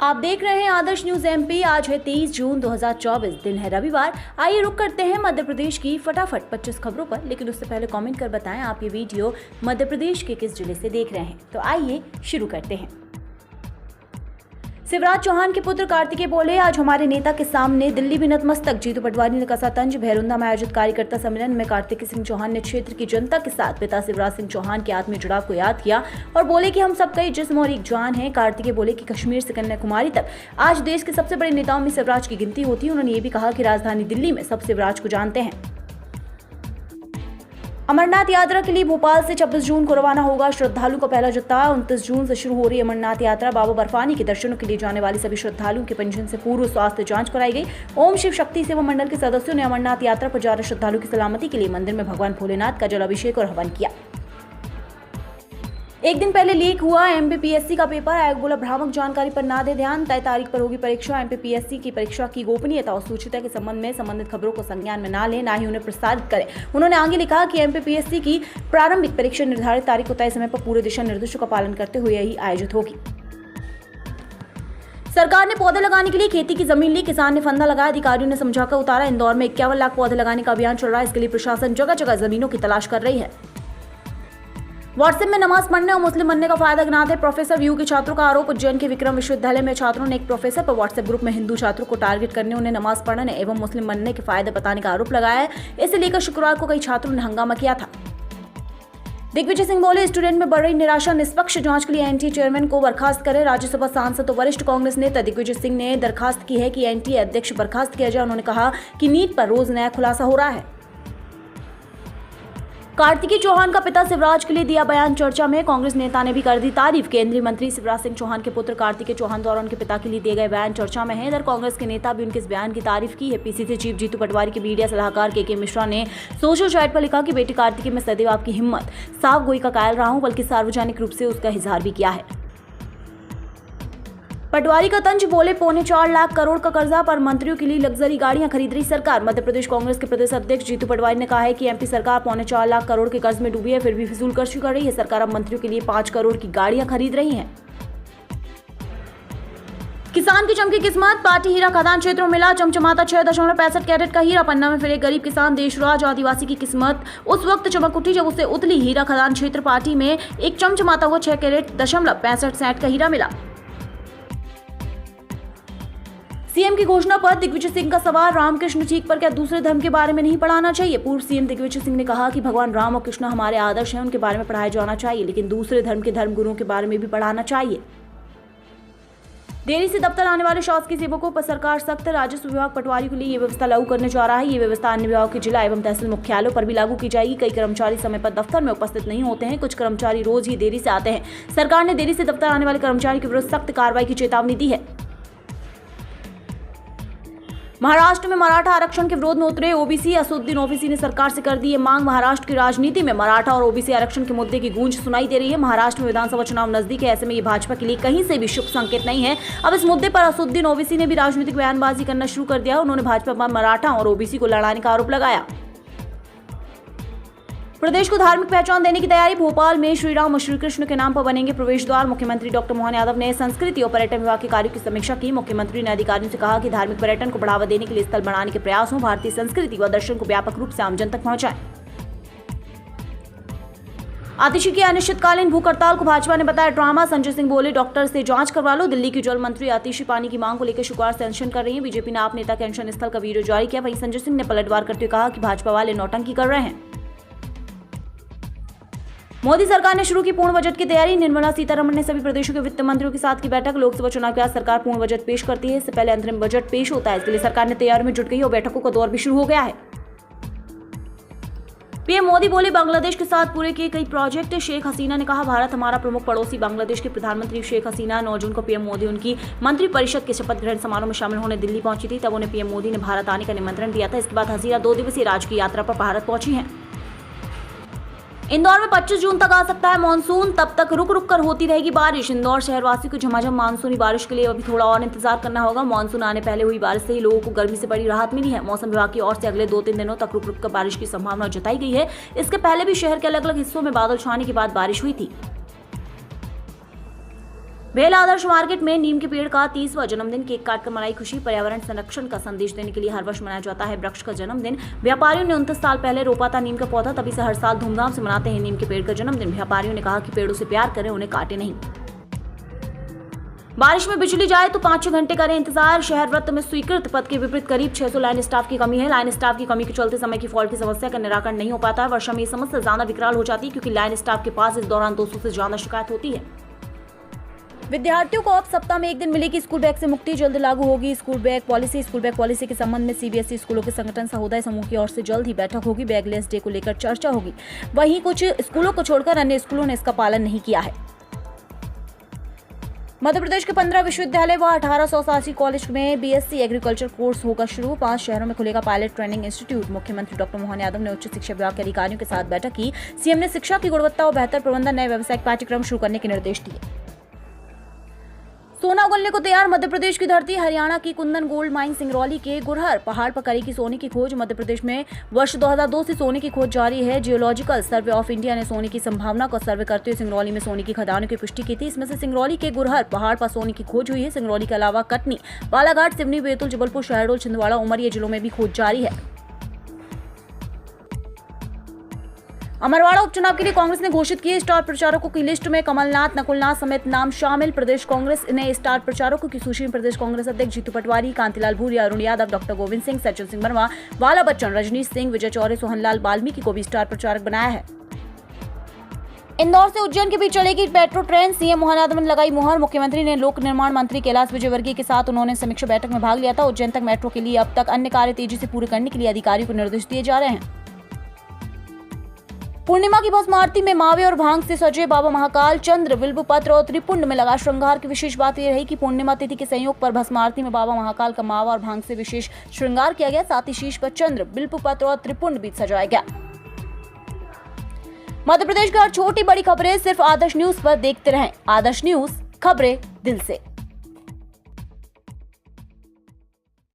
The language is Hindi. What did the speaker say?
आप देख रहे हैं आदर्श न्यूज एमपी। आज है 23 जून 2024, दिन है रविवार। आइए रुक करते हैं मध्य प्रदेश की फटाफट 25 खबरों पर, लेकिन उससे पहले कमेंट कर बताएं आप ये वीडियो मध्य प्रदेश के किस जिले से देख रहे हैं। तो आइए शुरू करते हैं। शिवराज चौहान के पुत्र कार्तिकेय बोले, आज हमारे नेता के सामने दिल्ली भी नतमस्तक। जीतू पटवारी ने कसा तंज। भैरुंदा में आयोजित कार्यकर्ता सम्मेलन में कार्तिकेय सिंह चौहान ने क्षेत्र की जनता के साथ पिता शिवराज सिंह चौहान के आत्मीय जुड़ाव को याद किया और बोले कि हम सबका एक जिस्म और एक जान है। कार्तिकेय बोले कि कश्मीर से कन्याकुमारी तक आज देश के सबसे बड़े नेताओं में शिवराज की गिनती होती है। उन्होंने ये भी कहा कि राजधानी दिल्ली में सब शिवराज को जानते हैं। अमरनाथ यात्रा के लिए भोपाल से 26 जून को रवाना होगा श्रद्धालुओं का पहला जत्था। 29 जून से शुरू हो रही अमरनाथ यात्रा। बाबा बर्फानी के दर्शनों के लिए जाने वाले सभी श्रद्धालुओं के पंजीयन से पूर्व स्वास्थ्य जांच कराई गई। ओम शिव शक्ति सेवा मंडल के सदस्यों ने अमरनाथ यात्रा पर जा रहे श्रद्धालुओं की सलामती के लिए मंदिर में भगवान भोलेनाथ का जलाभिषेक और हवन किया। एक दिन पहले लीक हुआ एमपीपीएससी का पेपर। आयोग बोला, भ्रामक जानकारी पर ना दे ध्यान। तय तारीख पर होगी परीक्षा। एमपीपीएससी की परीक्षा की गोपनीयता और सूचिता के संबंध में संबंधित खबरों को संज्ञान में ना लें, ना ही उन्हें प्रसारित करें। उन्होंने आगे लिखा कि एमपीपीएससी की प्रारंभिक परीक्षा निर्धारित तारीख को तय समय पर पूरे दिशा निर्देशों का पालन करते हुए ही आयोजित होगी। सरकार ने पौधे लगाने के लिए खेती की जमीन ली। किसान ने फंदा लगाया, अधिकारियों ने समझाकर उतारा। इंदौर में 51 लाख पौधे लगाने का अभियान चल रहा है। इसके लिए प्रशासन जगह जगह जमीनों की तलाश कर रही है। व्हाट्सएप में नमाज पढ़ने और मुस्लिम बनने का फायदा गिनाते प्रोफेसर व्यू के छात्रों का आरोप। उज्जैन के विक्रम विश्वविद्यालय में छात्रों ने एक प्रोफेसर पर व्हाट्सएप ग्रुप में हिंदू छात्रों को टारगेट करने, उन्हें नमाज पढ़ने एवं मुस्लिम बनने के फायदे बताने का आरोप लगाया है। इसे लेकर शुक्रवार को कई छात्रों ने हंगामा किया था। दिग्विजय सिंह बोले, स्टूडेंट में बढ़ रही निराशा, निष्पक्ष जांच के लिए एनटीए चेयरमैन को बर्खास्त करे। राज्यसभा सांसद और वरिष्ठ कांग्रेस नेता दिग्विजय सिंह ने दरखास्त की है कि एनटीए अध्यक्ष बर्खास्त किया जाए। उन्होंने कहा कि नीट पर रोज नया खुलासा हो रहा है। कार्तिकेय चौहान का पिता शिवराज के लिए दिया बयान चर्चा में। कांग्रेस नेता ने भी कर दी तारीफ। केंद्रीय मंत्री शिवराज सिंह चौहान के पुत्र कार्तिकेय चौहान द्वारा उनके पिता के लिए दिए गए बयान चर्चा में है। इधर कांग्रेस के नेता भी उनके इस बयान की तारीफ की है। पीसीसी चीफ जीतू पटवारी के मीडिया सलाहकार के मिश्रा ने सोशल साइट पर लिखा कि बेटे कार्तिकेय में सदैव आपकी हिम्मत, साफ गोई का कायल रहा हूं, बल्कि सार्वजनिक रूप से उसका इजहार भी किया है। पटवारी का तंज। बोले, 4.25 लाख करोड़ का कर्जा पर मंत्रियों के लिए लग्जरी गाड़ियां खरीद रही सरकार। मध्य प्रदेश कांग्रेस के प्रदेश अध्यक्ष जीतू पटवारी ने कहा है कि एमपी सरकार 4.25 लाख करोड़ के कर्ज में डूबी है, फिर भी फिजूल खर्ची कर रही है। सरकार अब मंत्रियों के लिए 5 करोड़ की गाड़ियां खरीद रही है। किसान की चमकी किस्मत। पार्टी हीरा खदान क्षेत्रों में मिला चमचमाता 6.65 कैरेट का हीरा। पन्ना में फिर एक गरीब किसान देशराज आदिवासी की किस्मत उस वक्त चमक उठी जब उसे उतली हीरा खदान क्षेत्र पार्टी में एक चमचमाता हुआ 6 कैरेट 0.65 का हीरा मिला। सीएम की घोषणा पर दिग्विजय सिंह का सवाल। रामकृष्ण ठीक पर क्या दूसरे धर्म के बारे में नहीं पढ़ाना चाहिए? पूर्व सीएम दिग्विजय सिंह ने कहा कि भगवान राम और कृष्ण हमारे आदर्श हैं, उनके बारे में पढ़ाया जाना चाहिए, लेकिन दूसरे धर्म के धर्मगुरुओं के बारे में भी पढ़ाना चाहिए। देरी से दफ्तर आने वाले शासकीय सेवकों पर सरकार सख्त। राजस्व विभाग पटवारी के लिए ये व्यवस्था लागू करने जा रहा है। ये व्यवस्था अन्य विभागों के जिला एवं तहसील मुख्यालयों पर भी लागू की जाएगी। कई कर्मचारी समय पर दफ्तर में उपस्थित नहीं होते हैं, कुछ कर्मचारी रोज ही देरी से आते हैं। सरकार ने देरी से दफ्तर आने वाले कर्मचारी के विरुद्ध सख्त कार्रवाई की चेतावनी दी है। महाराष्ट्र में मराठा आरक्षण के विरोध में उतरे ओबीसी। असदुद्दीन ओवैसी ने सरकार से कर दी ये मांग। महाराष्ट्र की राजनीति में मराठा और ओबीसी आरक्षण के मुद्दे की गूंज सुनाई दे रही है। महाराष्ट्र में विधानसभा चुनाव नजदीक है, ऐसे में ये भाजपा के लिए कहीं से भी शुभ संकेत नहीं है। अब इस मुद्दे पर असदुद्दीन ओवैसी ने भी राजनीतिक बयानबाजी करना शुरू कर दिया। उन्होंने भाजपा पर मराठा और ओबीसी को लड़ाने का आरोप लगाया। प्रदेश को धार्मिक पहचान देने की तैयारी। भोपाल में श्री राम और श्री कृष्ण के नाम पर बनेंगे प्रवेश द्वार। मुख्यमंत्री डॉक्टर मोहन यादव ने संस्कृति और पर्यटन विभाग के कार्यों की समीक्षा की। मुख्यमंत्री ने अधिकारियों से कहा कि धार्मिक पर्यटन को बढ़ावा देने के लिए स्थल बनाने के प्रयास हों, भारतीय संस्कृति व दर्शन को व्यापक रूप से आमजन तक पहुंचाएं। आतिशी की अनिश्चितकालीन भूख हड़ताल को भाजपा ने बताया ड्रामा। संजय सिंह बोले, डॉक्टर से जांच करवा लो। दिल्ली की जल मंत्री आतिशी पानी की मांग को लेकर शुक्रवार से अनशन कर रही है। बीजेपी ने आप नेता के अनशन स्थल का वीडियो जारी किया। वहीं संजय सिंह ने पलटवार करते हुए कहा कि भाजपा वाले नौटंकी कर रहे हैं। मोदी सरकार ने शुरू की पूर्ण बजट की तैयारी। निर्मला सीतारमण ने सभी प्रदेशों के वित्त मंत्रियों के साथ की बैठक। लोकसभा चुनाव के बाद सरकार पूर्ण बजट पेश करती है, इससे पहले अंतरिम बजट पेश होता है। इसके लिए सरकार ने तैयारी में जुट गई और बैठकों का दौर भी शुरू हो गया है। पीएम मोदी बोले, बांग्लादेश के साथ पूरे किए कई प्रोजेक्ट। शेख हसीना ने कहा, भारत हमारा प्रमुख पड़ोसी। बांग्लादेश के प्रधानमंत्री शेख हसीना 9 जून को पीएम मोदी उनकी मंत्रिपरिषद के शपथ ग्रहण समारोह में शामिल होने दिल्ली पहुंची थी। तब उन्हें पीएम मोदी ने भारत आने का निमंत्रण दिया था। इसके बाद हसीना 2 दिवसीय राजकीय यात्रा पर भारत पहुंची हैं। इंदौर में 25 जून तक आ सकता है मानसून, तब तक रुक रुक कर होती रहेगी बारिश। इंदौर शहरवासियों को झमाझम मानसूनी बारिश के लिए अभी थोड़ा और इंतजार करना होगा। मानसून आने पहले हुई बारिश से ही लोगों को गर्मी से बड़ी राहत मिली है। मौसम विभाग की ओर से अगले 2-3 दिनों तक रुक रुक कर बारिश की संभावना जताई गई है। इसके पहले भी शहर के अलग अलग हिस्सों में बादल छाने के बाद बारिश हुई थी। भेल आदर्श मार्केट में नीम के पेड़ का 30वां जन्मदिन केक काटकर मनाई खुशी। पर्यावरण संरक्षण का संदेश देने के लिए हर वर्ष मनाया जाता है वृक्ष का जन्मदिन। व्यापारियों ने 29 साल पहले रोपा था नीम का पौधा, तभी से हर साल धूमधाम से मनाते हैं नीम के पेड़ का जन्मदिन। व्यापारियों ने कहा कि पेड़ों से प्यार करें, उन्हें काटे नहीं। बारिश में बिजली जाए तो 5-6 घंटे करें इंतजार। शहर वृत्त में स्वीकृत पद के विपरीत करीब 600 लाइन स्टाफ की कमी है। लाइन स्टाफ की कमी के चलते समय की फॉल्ट की समस्या का निराकरण नहीं हो पाता है। वर्षा में ये समस्या ज्यादा विकराल हो जाती है क्योंकि लाइन स्टाफ के पास इस दौरान 200 से ज्यादा शिकायत होती है। विद्यार्थियों को अब सप्ताह में 1 दिन मिलेगी स्कूल बैग से मुक्ति। जल्द लागू होगी school bag policy. School bag policy के संबंध में सीबीएसई स्कूलों के संगठन सहोदय समूह की ओर से जल्द ही बैठक होगी। बैगलेस डे को लेकर चर्चा होगी। वहीं कुछ स्कूलों को छोड़कर अन्य स्कूलों ने इसका पालन नहीं किया है। मध्य प्रदेश के 15 विश्वविद्यालय व 1880 कॉलेज में बीएससी एग्रीकल्चर कोर्स होगा शुरू। 5 शहरों में खुलेगा पायलट ट्रेनिंग इंस्टीट्यूट। मुख्यमंत्री डॉक्टर मोहन यादव ने उच्च शिक्षा विभाग के अधिकारियों के साथ बैठक की। सीएम ने शिक्षा की गुणवत्ता और बेहतर प्रबंधन नए व्यावसायिक पाठ्यक्रम शुरू करने के निर्देश दिए। सोना उगलने को तैयार मध्य प्रदेश की धरती। हरियाणा की कुंदन गोल्ड माइन सिंगरौली के गुरहर पहाड़ पर करेगी सोने की खोज। मध्य प्रदेश में वर्ष 2002 से सोने की खोज जारी है। जियोलॉजिकल सर्वे ऑफ इंडिया ने सोने की संभावना को सर्वे करते हुए सिंगरौली में सोने की खदानों की पुष्टि की थी। इसमें से सिंगरौली के गुरहर पहाड़ पर सोने की खोज हुई है। सिंगरौली के अलावा कटनी, बालाघाट, सिवनी, बैतूल, जबलपुर, शहडोल, छिंदवाड़ा, उमरिया जिलों में भी खोज जारी है। अमरवाड़ा उपचुनाव के लिए कांग्रेस ने घोषित किए स्टार प्रचारकों की लिस्ट में कमलनाथ, नकुलनाथ समेत नाम शामिल। प्रदेश कांग्रेस ने स्टार प्रचारकों की सूची में प्रदेश कांग्रेस अध्यक्ष जीतू पटवारी, कांतिलाल भूरिया, अरुण यादव, डॉक्टर गोविंद सिंह, सचिन सिंह वर्मा, बाला बच्चन, रजनीश सिंह, विजय चौरे, सोहनलाल वाल्मीकि को भी स्टार प्रचारक बनाया है। इंदौर से उज्जैन के बीच चलेगी metro train. CM Mohan Yadav ने लगाई मुहर। मुख्यमंत्री ने लोक निर्माण मंत्री कैलाश विजयवर्गीय के साथ उन्होंने समीक्षा बैठक में भाग लिया था। उज्जैन तक मेट्रो के लिए अब तक अन्य कार्य तेजी से पूरे करने के लिए अधिकारियों को निर्देश दिए जा रहे हैं। पूर्णिमा की भस्म आरती में मावे और भांग से सजे बाबा महाकाल, चंद्र, बिल्वपत्र और त्रिपुंड में लगा श्रृंगार की विशेष बात यह रही कि पूर्णिमा तिथि के संयोग पर भस्म आरती में बाबा महाकाल का मावा और भांग से विशेष श्रृंगार किया गया। साथ ही शीश पर चंद्र, बिल्वपत्र और त्रिपुंड भी सजाया गया। मध्य प्रदेश की हर छोटी बड़ी खबरें सिर्फ आदर्श न्यूज पर देखते रहें। आदर्श न्यूज, खबरें दिल से।